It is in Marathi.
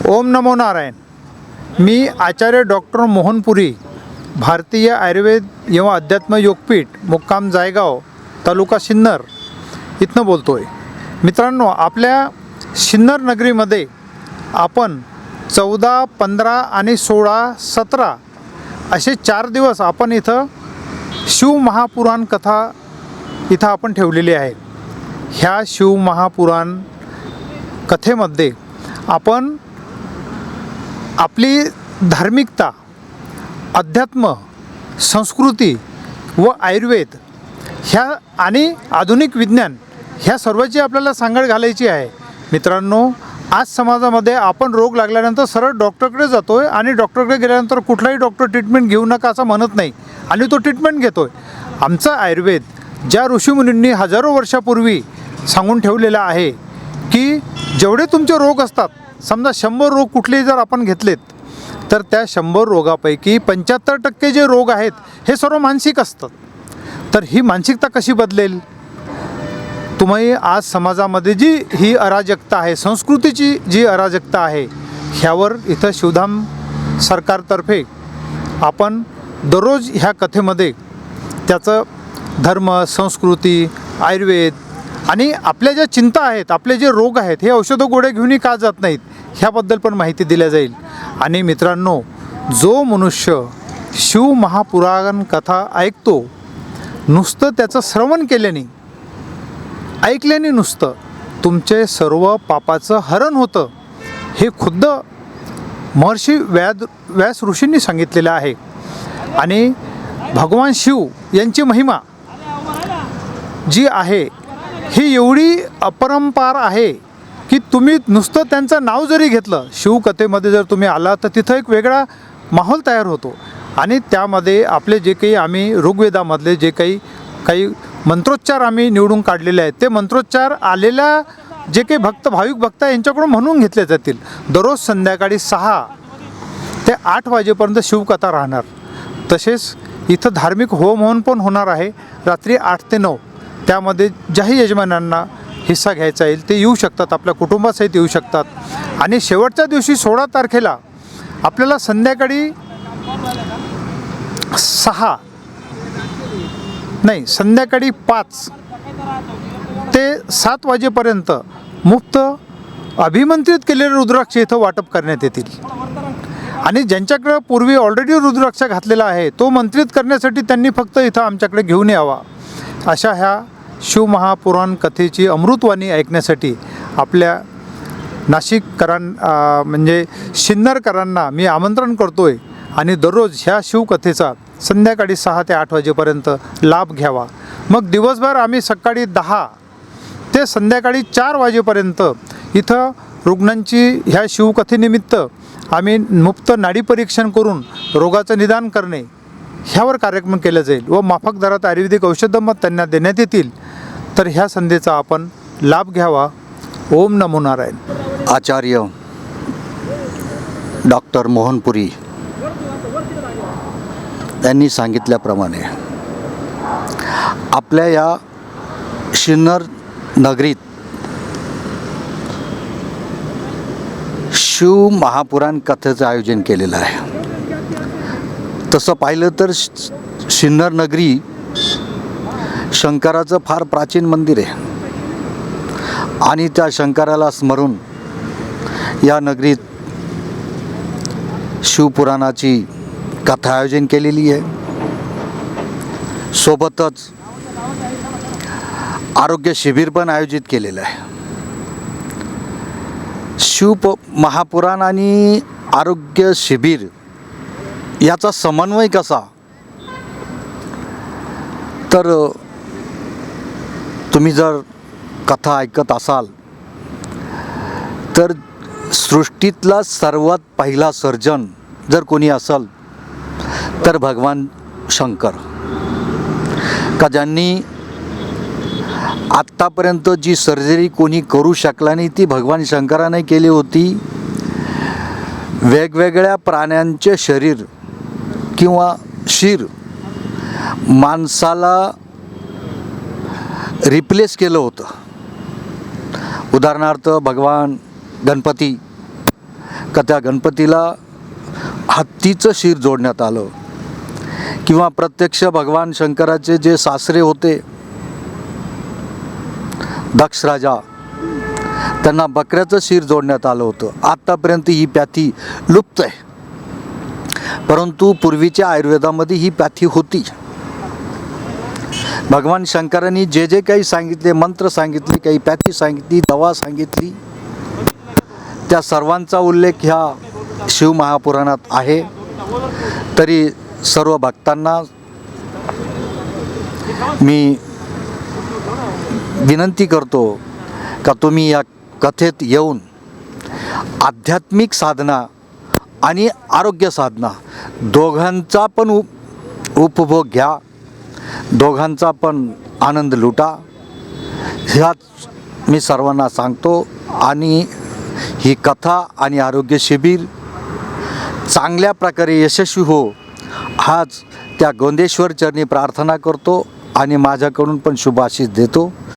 ओम नमो नारायण. मी आचार्य डॉक्टर मोहनपुरी, भारतीय आयुर्वेद एवं अध्यात्म योगपीठ, मुक्काम जायगाव, तालुका सिन्नर इथनं बोलतो आहे. मित्रांनो, आपल्या सिन्नर नगरीमध्ये आपण 14, 15 आणि 16, 17 असे 4 दिवस आपण इथं शिवमहापुराण कथा इथं आपण ठेवलेली आहे. ह्या शिवमहापुराण कथेमध्ये आपण आपली धार्मिकता, अध्यात्म, संस्कृती व आयुर्वेद ह्या आणि आधुनिक विज्ञान ह्या सर्वाची आपल्याला सांगड घालायची आहे. मित्रांनो, आज समाजामध्ये आपण रोग लागल्यानंतर सरळ डॉक्टरकडे जातो आहे आणि डॉक्टरकडे गेल्यानंतर कुठलाही डॉक्टर ट्रीटमेंट घेऊ नका असं म्हणत नाही आणि तो ट्रीटमेंट घेतो आहे. आमचा आयुर्वेद ज्या ऋषीमुनींनी हजारो वर्षापूर्वी सांगून ठेवलेला आहे की जेवढे तुमचे रोग असतात, समजा 100 रोग कुठलेही जर आपण घेतलेत तर त्या 100 रोगापैकी 75% जे रोग आहेत हे सर्व मानसिक असतात. तर ही मानसिकता कशी बदलेल? तुम्ही आज समाजामध्ये जी ही अराजकता आहे, संस्कृतीची जी अराजकता आहे, ह्यावर इथं शिवधाम सरकारतर्फे आपण दररोज ह्या कथेमध्ये त्याचं धर्म, संस्कृती, आयुर्वेद आणि आपल्या ज्या चिंता आहेत, आपले जे रोग आहेत, हे औषधं गोळ्या घेऊनही का जात नाहीत ह्याबद्दल पण माहिती दिल्या जाईल. आणि मित्रांनो, जो मनुष्य शिवमहापुराण कथा ऐकतो, नुसतं त्याचं श्रवण केल्याने, ऐकल्याने नुसतं तुमचे सर्व पापाचं हरण होतं, हे खुद्द महर्षी व्यास ऋषींनी सांगितलेलं आहे. आणि भगवान शिव यांची महिमा जी आहे ही एवढी अपरंपार आहे की तुम्ही नुसतं त्यांचं नाव जरी घेतलं, शिवकथेमध्ये जर तुम्ही आला तर तिथं एक वेगळा माहोल तयार होतो. आणि त्यामध्ये आपले जे काही आम्ही ऋग्वेदामधले जे काही मंत्रोच्चार आम्ही निवडून काढलेले आहेत, ते मंत्रोच्चार आलेल्या जे काही भाविक भक्त यांच्याकडून म्हणून घेतले जातील. दररोज संध्याकाळी 6 ते 8 वाजेपर्यंत शिवकथा राहणार. तसेच इथं धार्मिक होम हवन पण होणार आहे रात्री 8 ते 9. त्यामध्ये ज्याही यजमानांना हिस्सा घ्यायचा येईल ते येऊ शकतात, आपल्या कुटुंबासहित येऊ शकतात. आणि शेवटच्या दिवशी 16 तारखेला आपल्याला संध्याकाळी संध्याकाळी 5 ते 7 वाजेपर्यंत मुफ्त अभिमंत्रित केलेले रुद्राक्ष इथं वाटप करण्यात येतील. आणि ज्यांच्याकडं पूर्वी ऑलरेडी रुद्राक्ष घातलेला आहे, तो मंत्रित करण्यासाठी त्यांनी फक्त इथं आमच्याकडे घेऊन यावा. अशा ह्या शिवमहापुराण कथेची अमृतवाणी ऐकण्यासाठी आपल्या म्हणजे सिन्नरकरांना मी आमंत्रण करतो आहे. आणि दररोज ह्या शिवकथेचा संध्याकाळी 6 ते 8 वाजेपर्यंत लाभ घ्यावा. मग दिवसभर आम्ही सकाळी 10 ते संध्याकाळी 4 वाजेपर्यंत इथं रुग्णांची ह्या शिवकथेनिमित्त आम्ही मुफ्त नाडी परीक्षण करून रोगाचं निदान करणे ह्यावर कार्यक्रम केला जाईल व माफक दरात आयुर्वेदिक औषधं त्यांना देण्यात येतील. तर ह्या संधीचा आपण लाभ घ्यावा. ओम नमो नारायण. आचार्य डॉक्टर मोहनपुरी यांनी सांगितल्याप्रमाणे आपल्या या सिन्नर नगरीत शिव महापुराण कथेचं आयोजन केलेलं आहे. तसं पाहिलं तर सिन्नर नगरी शंकराचं फार प्राचीन मंदिर आहे आणि त्या शंकराला स्मरून या नगरीत शिवपुराणाची कथा आयोजन केलेली आहे. सोबतच आरोग्य शिबिर पण आयोजित केलेलं आहे. महापुराण आणि आरोग्य शिबिर याचा समन्वय कसा, तर तुम्ही जर कथा ऐकत असाल तर सृष्टीतला सर्वात पहिला सर्जन जर कोणी असेल तर भगवान शंकर, का ज्यांनी आत्तापर्यंत जी सर्जरी कोणी करू शकला नाही ती भगवान शंकराने केली होती. वेगवेगळ्या प्राण्यांचे शरीर किंवा शिर माणसाला रिप्लेस केलं होतं. उदाहरणार्थ भगवान गणपती का त्या गणपतीला हत्तीचं शिर जोडण्यात आलं, किंवा प्रत्यक्ष भगवान शंकराचे जे सासरे होते दक्ष राजा, त्यांना बकऱ्याचं शिर जोडण्यात आलं होतं. आत्तापर्यंत ही पॅथी लुप्त आहे, परंतु पूर्वीच्या आयुर्वेदामध्ये ही पॅथी होती. भगवान शंकरांनी जे जे काही सांगितले, मंत्र सांगितले, काही पॅथी सांगितली, दवा सांगितली, त्या सर्वांचा उल्लेख ह्या शिवमहापुराणात आहे. तरी सर्व भक्तांना मी विनंती करतो का तुम्ही या कथेत येऊन आध्यात्मिक साधना आणि आरोग्य साधना दोघांचा पण उपभोग घ्या, दोघांचा पण आनंद लुटा, ह्याच मी सर्वांना सांगतो. आणि ही कथा आणि आरोग्य शिबिर चांगल्या प्रकारे यशस्वी हो, हाच त्या गोंदेश्वर चरणी प्रार्थना करतो आणि माझ्याकडून पण शुभ आशीष देतो.